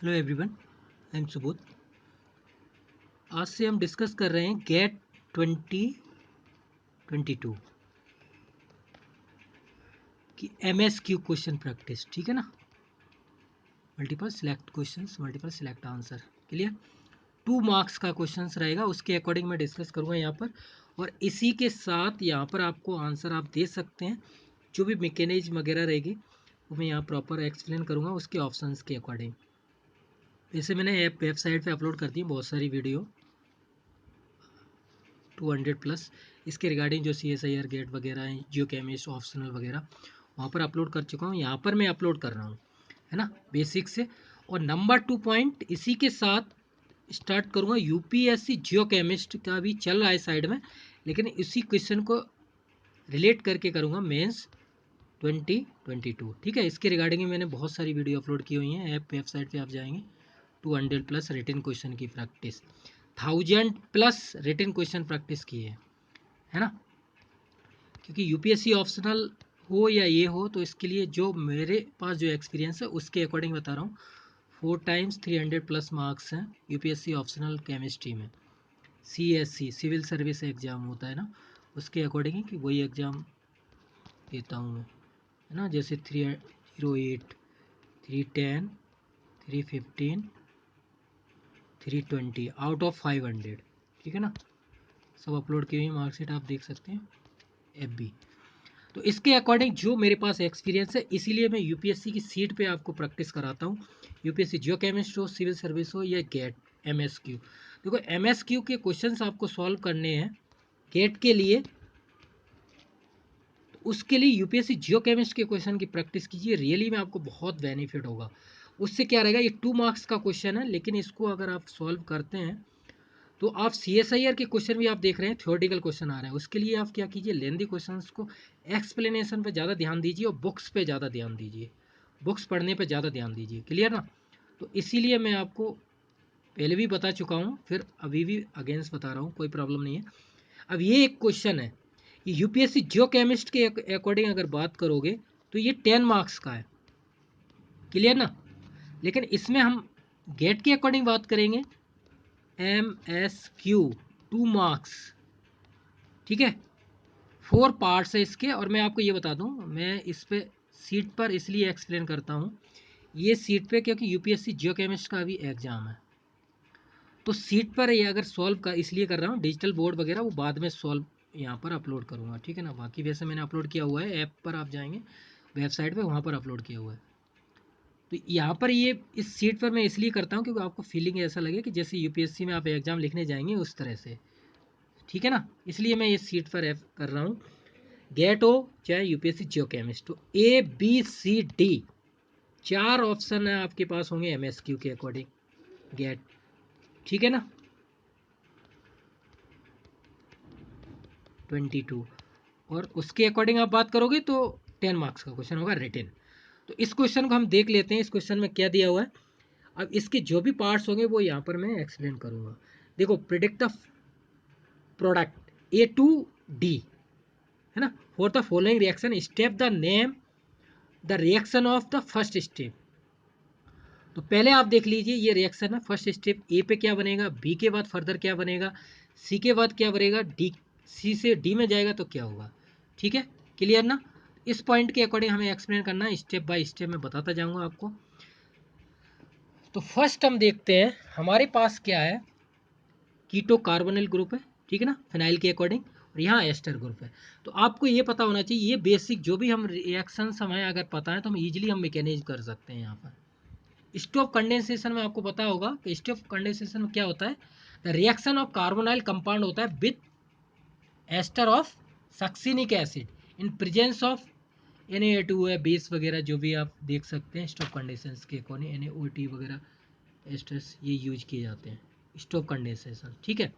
Hello everyone, I am Subodh. आज से हम डिस्कस कर रहे हैं गेट 2022 की MSQ क्वेश्चन प्रैक्टिस। ठीक है ना, multiple select questions, multiple select answer. Clear? 2 marks का क्वेश्चंस रहेगा, उसके अकॉर्डिंग मैं डिस्कस करूँगा यहाँ पर। और इसी के साथ यहाँ पर आपको आंसर आप दे सकते हैं, जो भी मैकेनिज्म वगैरह रहेगी वो मैं यहाँ प्रॉपर एक्सप्लेन करूँगा उसके ऑप्शंस के अकॉर्डिंग। जैसे मैंने ऐप वेबसाइट पे अपलोड कर दी बहुत सारी वीडियो, 200+ इसके रिगार्डिंग, जो CSIR गेट वगैरह हैं, जियो केमिस्ट ऑप्शनल वगैरह, वहाँ पर अपलोड कर चुका हूँ। यहाँ पर मैं अपलोड कर रहा हूँ, है ना, बेसिक से। और नंबर 2 पॉइंट इसी के साथ स्टार्ट करूँगा। UPSC जियो केमिस्ट का भी चल रहा है साइड में, लेकिन इसी क्वेश्चन को रिलेट करके करूँगा मेंस 2022। ठीक है, इसके रिगार्डिंग मैंने बहुत सारी वीडियो अपलोड की हुई हैं। ऐप वेबसाइट पे आप जाएंगे, 200+ रिटन क्वेश्चन की प्रैक्टिस, 1000+ रिटन क्वेश्चन प्रैक्टिस की है ना। क्योंकि UPSC ऑप्शनल हो या ये हो, तो इसके लिए जो मेरे पास जो एक्सपीरियंस है उसके अकॉर्डिंग बता रहा हूँ। 4 टाइम्स 300+ मार्क्स हैं UPSC ऑप्शनल केमिस्ट्री में। CSC सिविल सर्विस एग्ज़ाम होता है ना, उसके अकॉर्डिंग ही कि वही एग्ज़ाम देता हूँ मैं, है ना। जैसे 308, 310, 315, 320 आउट ऑफ 500। ठीक है ना, सब अपलोड की हुई मार्कशीट आप देख सकते हैं, FB। तो इसके अकॉर्डिंग जो मेरे पास एक्सपीरियंस है, इसीलिए मैं UPSC की सीट पे आपको प्रैक्टिस कराता हूँ। UPSC जियो केमिस्ट हो, सिविल सर्विस हो या गेट MSQ। देखो, MSQ के क्वेश्चंस आपको सॉल्व करने हैं गेट के लिए, तो उसके लिए UPSC जियो केमिस्ट के क्वेश्चन की प्रैक्टिस कीजिए। रियली में आपको बहुत बेनिफिट होगा। उससे क्या रहेगा, ये 2 मार्क्स का क्वेश्चन है, लेकिन इसको अगर आप सॉल्व करते हैं तो आप CSIR के क्वेश्चन भी आप देख रहे हैं, थ्योरेटिकल क्वेश्चन आ रहे हैं। उसके लिए आप क्या कीजिए, लेंदी क्वेश्चंस को एक्सप्लेनेशन पे ज़्यादा ध्यान दीजिए और बुक्स पे ज़्यादा ध्यान दीजिए, बुक्स पढ़ने पे ज़्यादा ध्यान दीजिए। क्लियर ना? तो इसीलिए मैं आपको पहले भी बता चुका हूँ, फिर अभी भी अगेंस्ट बता रहा हूँ, कोई प्रॉब्लम नहीं है। अब ये एक क्वेश्चन है, ये UPSC जियो केमिस्ट के अकॉर्डिंग अगर बात करोगे तो ये 10 मार्क्स का है। क्लियर ना? लेकिन इसमें हम गेट के अकॉर्डिंग बात करेंगे, MSQ 2 मार्क्स। ठीक है, 4 पार्ट्स है इसके। और मैं आपको ये बता दूं, मैं इस पे सीट पर इसलिए एक्सप्लेन करता हूँ, ये सीट पे क्योंकि UPSC जियो केमिस्ट का भी एग्जाम है, तो सीट पर ये अगर सॉल्व कर इसलिए कर रहा हूँ। डिजिटल बोर्ड वगैरह वो बाद में सॉल्व यहाँ पर अपलोड करूँगा। ठीक है ना, बाकी वैसे मैंने अपलोड किया हुआ है, ऐप पर आप जाएंगे वेबसाइट पे, वहाँ पर अपलोड किया हुआ है। तो यहाँ पर ये इस सीट पर मैं इसलिए करता हूँ क्योंकि आपको फीलिंग ऐसा लगे कि जैसे UPSC में आप एग्जाम लिखने जाएंगे उस तरह से। ठीक है ना, इसलिए मैं इस सीट पर कर रहा हूँ। गेट हो चाहे UPSC जियो केमिस्ट हो, ABCD 4 ऑप्शन है आपके पास होंगे MSQ के अकॉर्डिंग गेट। ठीक है ना, 22। और उसके अकॉर्डिंग आप बात करोगे तो 10 मार्क्स का क्वेश्चन होगा रिटन। तो इस क्वेश्चन को हम देख लेते हैं, इस क्वेश्चन में क्या दिया हुआ है। अब इसके जो भी पार्ट्स होंगे वो यहाँ पर मैं एक्सप्लेन करूँगा। देखो, predict the product A to D, है ना, for the following reaction step the name the reaction of the first step. तो पहले आप देख लीजिए, ये रिएक्शन है, फर्स्ट स्टेप ए पे क्या बनेगा, बी के बाद फर्दर क्या बनेगा, सी के बाद क्या बनेगा, डी, सी से डी में जाएगा तो क्या होगा। ठीक है, क्लियर ना? इस पॉइंट के अकॉर्डिंग हमें एक्सप्लेन करना है, स्टेप बाय स्टेप मैं बताता जाऊंगा आपको। तो फर्स्ट हम देखते हैं हमारे पास क्या है, कीटो कार्बोनिल ग्रुप है। ठीक है ना, फिनाइल के अकॉर्डिंग, और यहाँ एस्टर ग्रुप है। तो आपको ये पता होना चाहिए, ये बेसिक जो भी हम रिएक्शंस हमें अगर पता है तो हम इजीली हम मैकेनिज्म कर सकते हैं। यहाँ पर स्टोव कंडेंसेशन में आपको पता होगा कि स्टोव कंडेंसेशन में क्या होता है, the reaction of carbonyl compound होता है with ester of succinic acid in presence of Na2 है, बेस वगैरह जो भी आप देख सकते हैं स्टोव कंडेंसेशन के अकॉर्डिंग, NaOT वगैरह एस्टर्स ये यूज किए जाते हैं स्टोव कंडेंसेशन। ठीक है,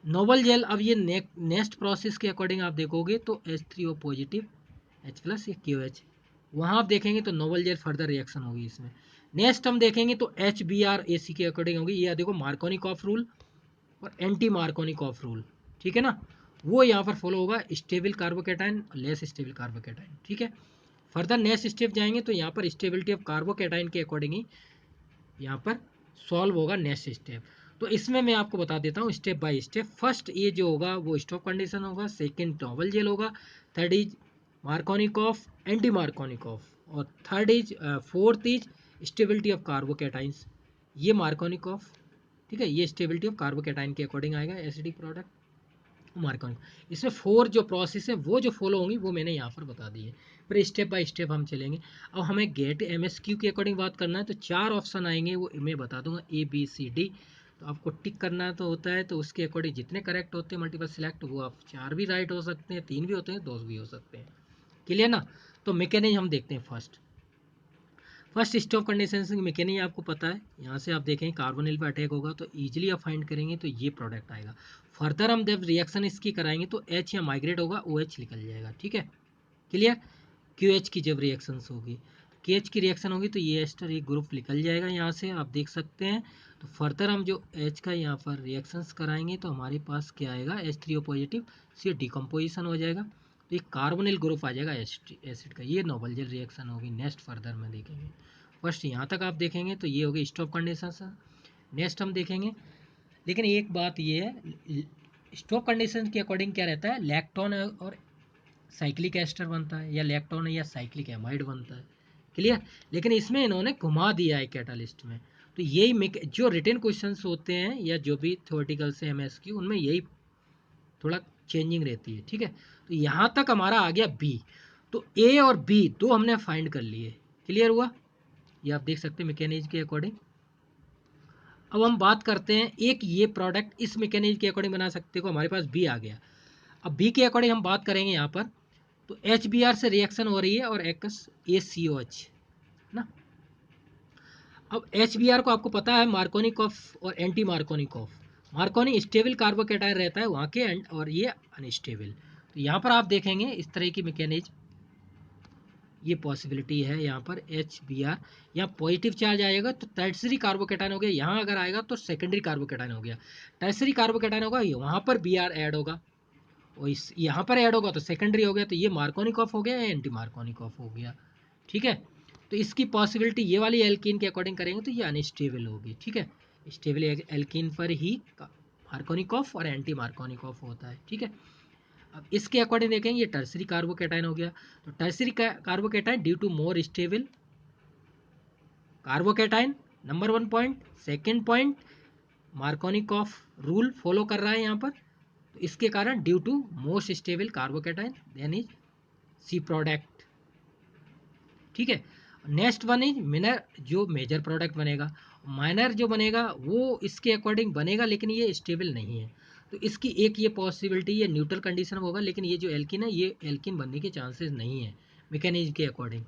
नोबल जेल, अब ये नेक्स्ट प्रोसेस के अकॉर्डिंग आप देखोगे तो H3O पॉजिटिव, H+ या QH, वहाँ आप देखेंगे तो नोबल जेल फर्दर रिएक्शन होगी इसमें। नेक्स्ट हम देखेंगे तो HBrAC के अकॉर्डिंग होगी, ये देखो मार्कोनिकॉफ रूल और एंटी मार्कोनिकॉफ रूल। ठीक है ना, वो यहाँ पर फॉलो होगा, stable carbocation, less stable carbocation. ठीक है, फर्दर नेक्स्ट स्टेप जाएंगे तो यहाँ पर स्टेबिलिटी ऑफ कार्बोकेटाइन के अकॉर्डिंग ही यहाँ पर सॉल्व होगा नेक्स्ट स्टेप। तो इसमें मैं आपको बता देता हूँ स्टेप बाय स्टेप। फर्स्ट ये जो होगा वो स्टॉप कंडीशन होगा, सेकंड नोबल जेल होगा, third is Markovnikov anti Markovnikov, और third is fourth is stability of carbocations. ये मार्कोनिकॉफ, ठीक है, ये स्टेबिलिटी ऑफ कार्बोकेटाइन के अकॉर्डिंग आएगा एसिडिक प्रोडक्ट मार्कोनिक। इसमें 4 जो प्रोसेस है वो जो फॉलो होंगी वो मैंने यहाँ पर बता दी है। फिर स्टेप बाय स्टेप हम चलेंगे। अब हमें गेट एमएसक्यू के अकॉर्डिंग बात करना है तो 4 ऑप्शन आएंगे, वो मैं बता दूंगा ABCD। तो आपको टिक करना तो होता है, तो उसके अकॉर्डिंग जितने करेक्ट होते हैं मल्टीपल सिलेक्ट, वो आप 4 भी राइट हो सकते हैं, 3 भी होते हैं, 2 भी हो सकते हैं। क्लियर ना? तो मैकेनिज्म हम देखते हैं। फर्स्ट स्टॉप कंडीशन की मैकेनिज्म आपको पता है। यहाँ से आप देखें कार्बोनिल पे अटैक होगा तो इजीली आप फाइंड करेंगे तो ये प्रोडक्ट आएगा। फर्दर हम जब रिएक्शन इसकी कराएंगे तो H या माइग्रेट होगा, OH निकल जाएगा। ठीक है, क्लियर। QH की जब रिएक्शन होगी, KH की रिएक्शन होगी तो ये एस्टर एक ग्रुप निकल जाएगा यहाँ से, आप देख सकते हैं। तो फर्दर हम जो H का यहाँ पर रिएक्शंस कराएंगे तो हमारे पास क्या आएगा, H3O पॉजिटिव, से डिकम्पोजिशन हो जाएगा तो एक कार्बोनिल ग्रुप आ जाएगा एसिड का। ये नोबल जेल रिएक्शन होगी। नेक्स्ट फर्दर में देखेंगे। फर्स्ट यहाँ तक आप देखेंगे तो ये होगी स्टॉप कंडीशन। नेक्स्ट हम देखेंगे, लेकिन एक बात ये है, स्टॉप कंडीशन के अकॉर्डिंग क्या रहता है, लैक्टोन और साइक्लिक एस्टर बनता है, या लैक्टोन या साइक्लिक एमाइड बनता है। क्लियर। लेकिन इसमें इन्होंने घुमा दिया है कैटालिस्ट में। तो यही जो रिटन क्वेश्चंस होते हैं या जो भी थ्योरेटिकल से MSQ, उनमें यही थोड़ा चेंजिंग रहती है। ठीक है, तो यहाँ तक हमारा आ गया B। तो A और B दो हमने फाइंड कर लिए। क्लियर हुआ? ये आप देख सकते हैं मैकेनिज्म के अकॉर्डिंग। अब हम बात करते हैं एक ये प्रोडक्ट इस मैकेनिज्म के अकॉर्डिंग बना सकते हो, हमारे पास B आ गया। अब B के अकॉर्डिंग हम बात करेंगे यहाँ पर, तो HBr से रिएक्शन हो रही है और ACOH ना। अब HBr को आपको पता है मार्कोनिकॉफ और anti Markovnikov. Markovnikov stable carbocation रहता है वहाँ के, और ये अनस्टेबल। तो यहाँ पर आप देखेंगे इस तरह की मैकेनिज्म, ये पॉसिबिलिटी है यहाँ पर HBr। यहाँ पॉजिटिव चार्ज आएगा तो टर्सरी कार्बोकेटाइन हो गया, यहाँ अगर आएगा तो सेकेंडरी कार्बोकेटाइन हो गया। टर्सरी कार्बोकेटाइन होगा वहाँ पर Br ऐड होगा, और इस यहाँ पर ऐड होगा तो सेकेंडरी हो गया। तो ये मार्कोनिकॉफ हो गया या एंटी मार्कोनिकॉफ हो गया। ठीक है, तो इसकी पॉसिबिलिटी ये वाली एल्कीन के अकॉर्डिंग करेंगे तो ये अनस्टेबल होगी। ठीक है, स्टेबल एल्कीन पर ही मार्कोनिकॉफ और एंटी मार्कोनिकॉफ होता है। ठीक है, अब इसके अकॉर्डिंग देखेंगे ये टर्सरी कार्बोकेटाइन हो गया। तो tertiary carbocation due to more stable carbocation, number 1 point. Second point, Markovnikov rule follow कर रहा है यहाँ पर, तो इसके कारण due to most stable carbocation then is C product. ठीक है, नेक्स्ट वन इज मिनर, जो मेजर प्रोडक्ट बनेगा। माइनर जो बनेगा वो इसके अकॉर्डिंग बनेगा लेकिन ये स्टेबल नहीं है। तो इसकी एक ये पॉसिबिलिटी, ये न्यूट्रल कंडीशन होगा, लेकिन ये जो एल्किन है ये एल्किन बनने के चांसेस नहीं है मैकेनिज्म के अकॉर्डिंग।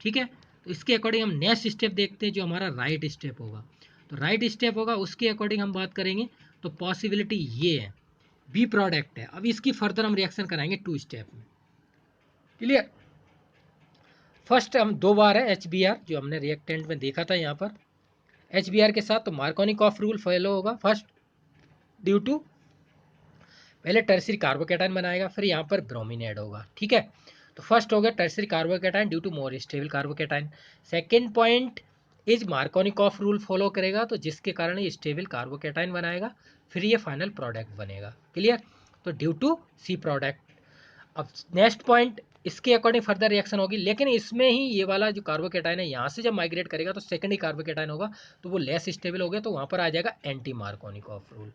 ठीक है, तो इसके अकॉर्डिंग हम नेक्स्ट स्टेप देखते हैं जो हमारा राइट स्टेप होगा। तो राइट स्टेप होगा उसके अकॉर्डिंग हम बात करेंगे। तो पॉसिबिलिटी ये है, बी प्रोडक्ट है। अब इसकी फर्दर हम रिएक्शन कराएंगे 2 स्टेप में। क्लियर। फर्स्ट हम 2 बार है HBr जो हमने रिएक्टेंट में देखा था यहाँ पर HBr के साथ, तो मार्कोनिकॉफ रूल फॉलो होगा। फर्स्ट ड्यू टू पहले टर्सरी कार्बोकेटाइन बनाएगा, फिर यहाँ पर ब्रोमीन ऐड होगा। ठीक है, तो फर्स्ट हो गया tertiary carbocation due to more stable carbocation. Second point is Markovnikov rule follow करेगा, तो जिसके कारण ये स्टेबल कार्बोकेटाइन बनाएगा, फिर ये फाइनल प्रोडक्ट बनेगा। क्लियर, तो ड्यू टू सी प्रोडक्ट। अब नेक्स्ट पॉइंट, इसके अकॉर्डिंग फर्दर रिएक्शन होगी, लेकिन इसमें ही ये वाला जो कार्बोकेटाइन है यहाँ से जब माइग्रेट करेगा तो सेकेंडरी कार्बोकेटाइन होगा, तो वो लेस स्टेबल हो गया, तो वहाँ पर आ जाएगा एंटी मार्कोनिकॉफ रूल।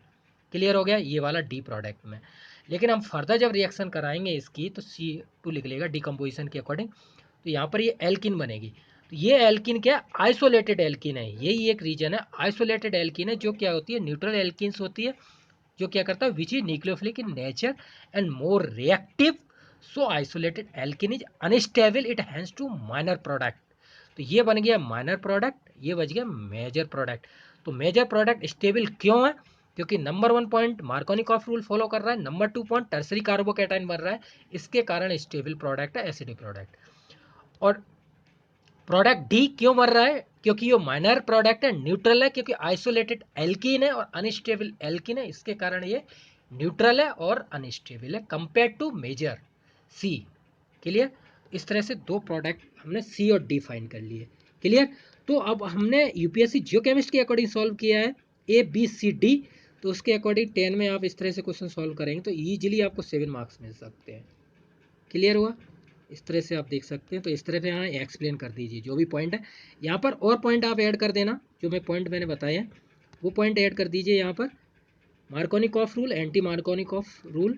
क्लियर हो गया ये वाला डी प्रोडक्ट में। लेकिन हम फर्दर जब रिएक्शन कराएंगे इसकी तो C2 लिख लेगा डिकम्पोजिशन के अकॉर्डिंग, तो यहाँ पर ये एल्किन बनेगी। तो ये एल्किन क्या, आइसोलेटेड एल्किन है, यही एक रीजन है। आइसोलेटेड एल्किन है जो क्या होती है, न्यूट्रल एल्किन्स होती है, जो क्या करता है, which is nucleophilic in nature and more reactive. So isolated alkene is unstable, it hence to minor product. तो ये बन गया माइनर प्रोडक्ट, ये बच गया मेजर प्रोडक्ट। तो मेजर प्रोडक्ट स्टेबल क्यों है, क्योंकि number 1 point Markovnikov rule follow कर रहा है, नंबर 2 पॉइंट टर्सरी कार्बोकेटाइन बन रहा है, इसके कारण स्टेबल प्रोडक्ट है, एसिडिक प्रोडक्ट। और प्रोडक्ट डी क्यों बन रहा है, क्योंकि ये माइनर प्रोडक्ट है, न्यूट्रल है, क्योंकि आइसोलेटेड एल्कीन है और अनस्टेबल एल्कीन है, इसके कारण ये न्यूट्रल है और अनस्टेबल है compare to major C. Clear, इस तरह से 2 प्रोडक्ट हमने सी और डी फाइन कर लिए। क्लियर, तो अब हमने यूपीएससी जियोकेमिस्ट के अकॉर्डिंग सॉल्व किया है ABCD, तो उसके अकॉर्डिंग 10 में आप इस तरह से क्वेश्चन सॉल्व करेंगे तो ईजिली आपको 7 मार्क्स मिल सकते हैं। क्लियर हुआ? इस तरह से आप देख सकते हैं। तो इस तरह से यहाँ एक्सप्लेन कर दीजिए जो भी पॉइंट है यहाँ पर, और पॉइंट आप ऐड कर देना जो मैं पॉइंट मैंने बताया वो पॉइंट ऐड कर दीजिए यहाँ पर। Markovnikov rule, anti Markovnikov rule है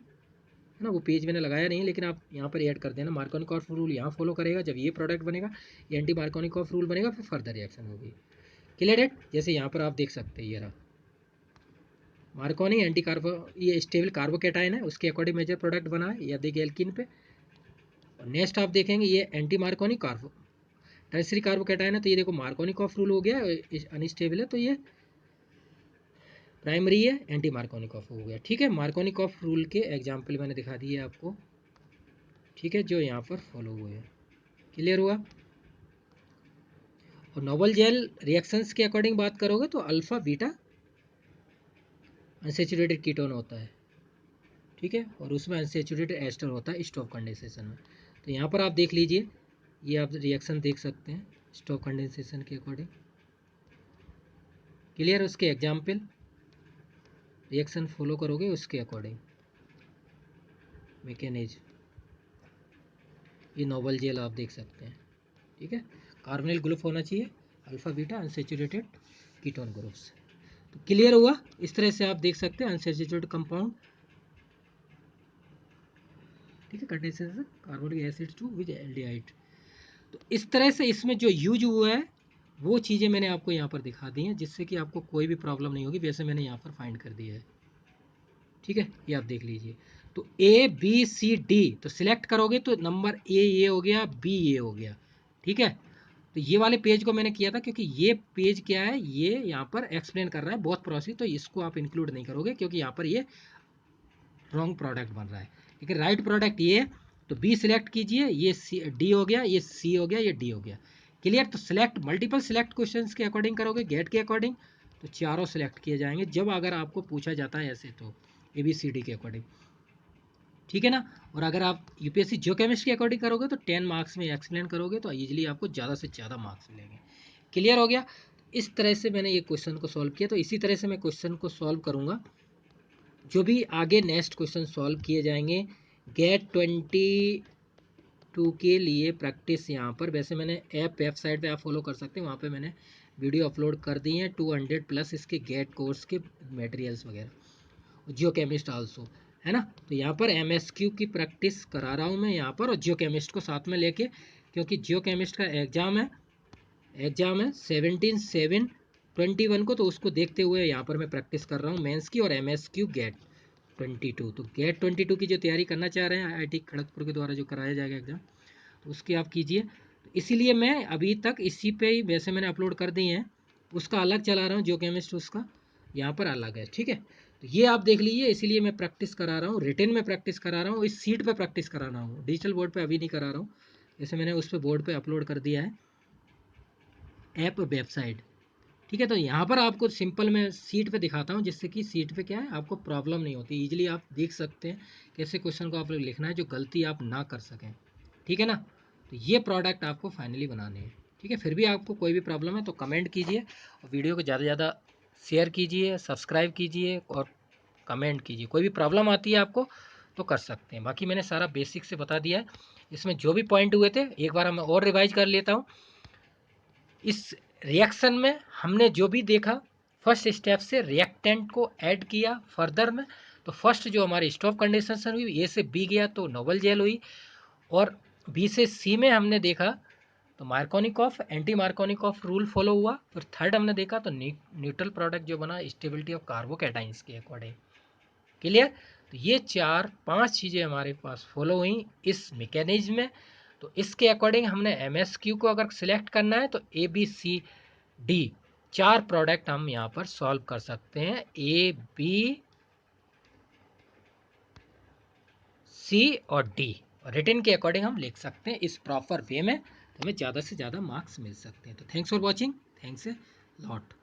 ना, वो पेज मैंने लगाया नहीं लेकिन आप यहाँ पर ऐड कर देना। मार्कोनिकॉफ रूल यहाँ फॉलो करेगा, जब ये प्रोडक्ट बनेगा ये एंटी मार्कोनिकॉफ रूल बनेगा, फिर फर्दर रिएक्शन होगी। क्लियर है? जैसे यहाँ पर आप देख सकते हैं ये रहा मार्कोनी एंटी कार्बो, ये स्टेबल कार्बोकेटाइन है, उसके अकॉर्डिंग मेजर प्रोडक्ट बना है, या देखिए एल्किन पे। और नेक्स्ट आप देखेंगे ये एंटी मार्कोनी कार्बो टर्सरी कार्बोकेटाइन है, तो ये देखो मार्कोनिकॉफ रूल हो गया, अनस्टेबल है तो ये प्राइमरी है, एंटी मार्कोनिकॉफ हो गया। ठीक है, मार्कोनिकॉफ रूल के एग्जाम्पल मैंने दिखा दिए आपको, ठीक है, जो यहाँ पर फॉलो हुए हैं। क्लियर हुआ? और नोबल जेल रिएक्शंस के अकॉर्डिंग बात करोगे तो अल्फा बीटा अनसेचुरेटेड कीटोन होता है, ठीक है, और उसमें अनसेचुरेटेड एस्टर होता है स्टॉप कंडेंसेशन में। तो यहाँ पर आप देख लीजिए, ये आप रिएक्शन देख सकते हैं स्टॉप कंडेंसेशन के अकॉर्डिंग। क्लियर? उसके एग्जाम्पल रिएक्शन फॉलो करोगे उसके अकॉर्डिंग मैकेनिज्म, ये नोबल जेल आप देख सकते हैं। ठीक है, कार्बोनिल ग्रुप होना चाहिए, alpha beta unsaturated ketone groups. तो क्लियर हुआ? इस तरह से आप देख सकते हैं अनसेचुरेटेड कंपाउंड, ठीक है, condensation carbonic acid to with aldehyde. तो इस तरह से इसमें जो यूज हुआ है वो चीज़ें मैंने आपको यहाँ पर दिखा दी हैं, जिससे कि आपको कोई भी प्रॉब्लम नहीं होगी, वैसे मैंने यहाँ पर फाइंड कर दिया है। ठीक है, ये आप देख लीजिए। तो ABCD तो सिलेक्ट करोगे तो नंबर A ये हो गया, B ये हो गया। ठीक है, तो ये वाले पेज को मैंने किया था क्योंकि ये पेज क्या है, ये यहाँ पर एक्सप्लेन कर रहा है बहुत प्रोसेस, तो इसको आप इंक्लूड नहीं करोगे क्योंकि यहाँ पर ये रॉन्ग प्रोडक्ट बन रहा है। लेकिन राइट प्रोडक्ट ये है, तो बी सिलेक्ट कीजिए, ये डी हो गया, ये सी हो गया, ये डी हो गया। क्लियर? तो सिलेक्ट मल्टीपल सिलेक्ट क्वेश्चंस के अकॉर्डिंग करोगे, गेट के अकॉर्डिंग, तो चारों सिलेक्ट किए जाएंगे जब अगर आपको पूछा जाता है ऐसे, तो ABCD के अकॉर्डिंग। ठीक है ना? और अगर आप यूपीएससी जियोकेमिस्ट्री के अकॉर्डिंग करोगे तो 10 मार्क्स में एक्सप्लेन करोगे तो ईजिली आपको ज़्यादा से ज़्यादा मार्क्स मिलेंगे। क्लियर हो गया? इस तरह से मैंने ये क्वेश्चन को सॉल्व किया, तो इसी तरह से मैं क्वेश्चन को सॉल्व करूँगा। जो भी आगे नेक्स्ट क्वेश्चन सॉल्व किए जाएंगे गेट 22 के लिए प्रैक्टिस, यहाँ पर वैसे मैंने वेबसाइट पे आप फॉलो कर सकते हैं, वहाँ पे मैंने वीडियो अपलोड कर दी हैं 200 प्लस इसके गेट कोर्स के मटेरियल्स वगैरह, जियो केमिस्ट आल्सो, है ना। तो यहाँ पर MSQ की प्रैक्टिस करा रहा हूँ मैं यहाँ पर, और जियो केमिस्ट को साथ में लेके, क्योंकि जियो केमिस्ट का एग्ज़ाम है 17/7/21 को, तो उसको देखते हुए यहाँ पर मैं प्रैक्टिस कर रहा हूँ मेंस की और MSQ गेट 22। तो गेट 22 की जो तैयारी करना चाह रहे हैं IIT खड़गपुर के द्वारा जो कराया जाएगा एग्ज़ाम, तो उसकी आप कीजिए। तो इसीलिए मैं अभी तक इसी पे ही, वैसे मैंने अपलोड कर दिए हैं, उसका अलग चला रहा हूँ, जियो केमिस्ट उसका यहाँ पर अलग है। ठीक है, तो ये आप देख लीजिए, इसीलिए मैं प्रैक्टिस करा रहा हूँ, रिटन में प्रैक्टिस करा रहा हूँ, इस सीट पे प्रैक्टिस करा रहा हूँ, डिजिटल बोर्ड पे अभी नहीं करा रहा हूँ। जैसे मैंने उस पर बोर्ड पे अपलोड कर दिया है ऐप वेबसाइट। ठीक है, तो यहाँ पर आपको सिंपल मैं सीट पे दिखाता हूँ, जिससे कि सीट पे क्या है आपको प्रॉब्लम नहीं होती, इजीली आप देख सकते हैं कैसे क्वेश्चन को आप लोग लिखना है जो गलती आप ना कर सकें। ठीक है ना? तो ये प्रोडक्ट आपको फाइनली बनाने हैं। ठीक है, फिर भी आपको कोई भी प्रॉब्लम है तो कमेंट कीजिए, और वीडियो को ज़्यादा से ज़्यादा शेयर कीजिए, सब्सक्राइब कीजिए और कमेंट कीजिए। कोई भी प्रॉब्लम आती है आपको तो कर सकते हैं, बाकी मैंने सारा बेसिक से बता दिया है। इसमें जो भी पॉइंट हुए थे एक बार मैं और रिवाइज कर लेता हूँ। इस रिएक्शन में हमने जो भी देखा, फर्स्ट स्टेप से रिएक्टेंट को ऐड किया फर्दर में, तो फर्स्ट जो हमारी स्टॉप कंडीशन हुई, ए से बी गया तो नोबल जेल हुई, और बी से सी में हमने देखा तो Markovnikov anti Markovnikov rule follow हुआ। फिर थर्ड हमने देखा तो न्यूट्रल प्रोडक्ट जो बना स्टेबिलिटी ऑफ कार्बोकैटाइंस के अकॉर्डिंग। क्लियर? तो ये 4-5 चीज़ें हमारे पास फॉलो हुई इस मैकेनिज्म में। तो इसके अकॉर्डिंग हमने MSQ को अगर सिलेक्ट करना है तो ABCD 4 प्रोडक्ट हम यहाँ पर सॉल्व कर सकते हैं, ABC और D, और रिटन के अकॉर्डिंग हम लिख सकते हैं इस प्रॉपर वे में, तो हमें ज़्यादा से ज़्यादा मार्क्स मिल सकते हैं। तो thanks for watching, thanks a lot.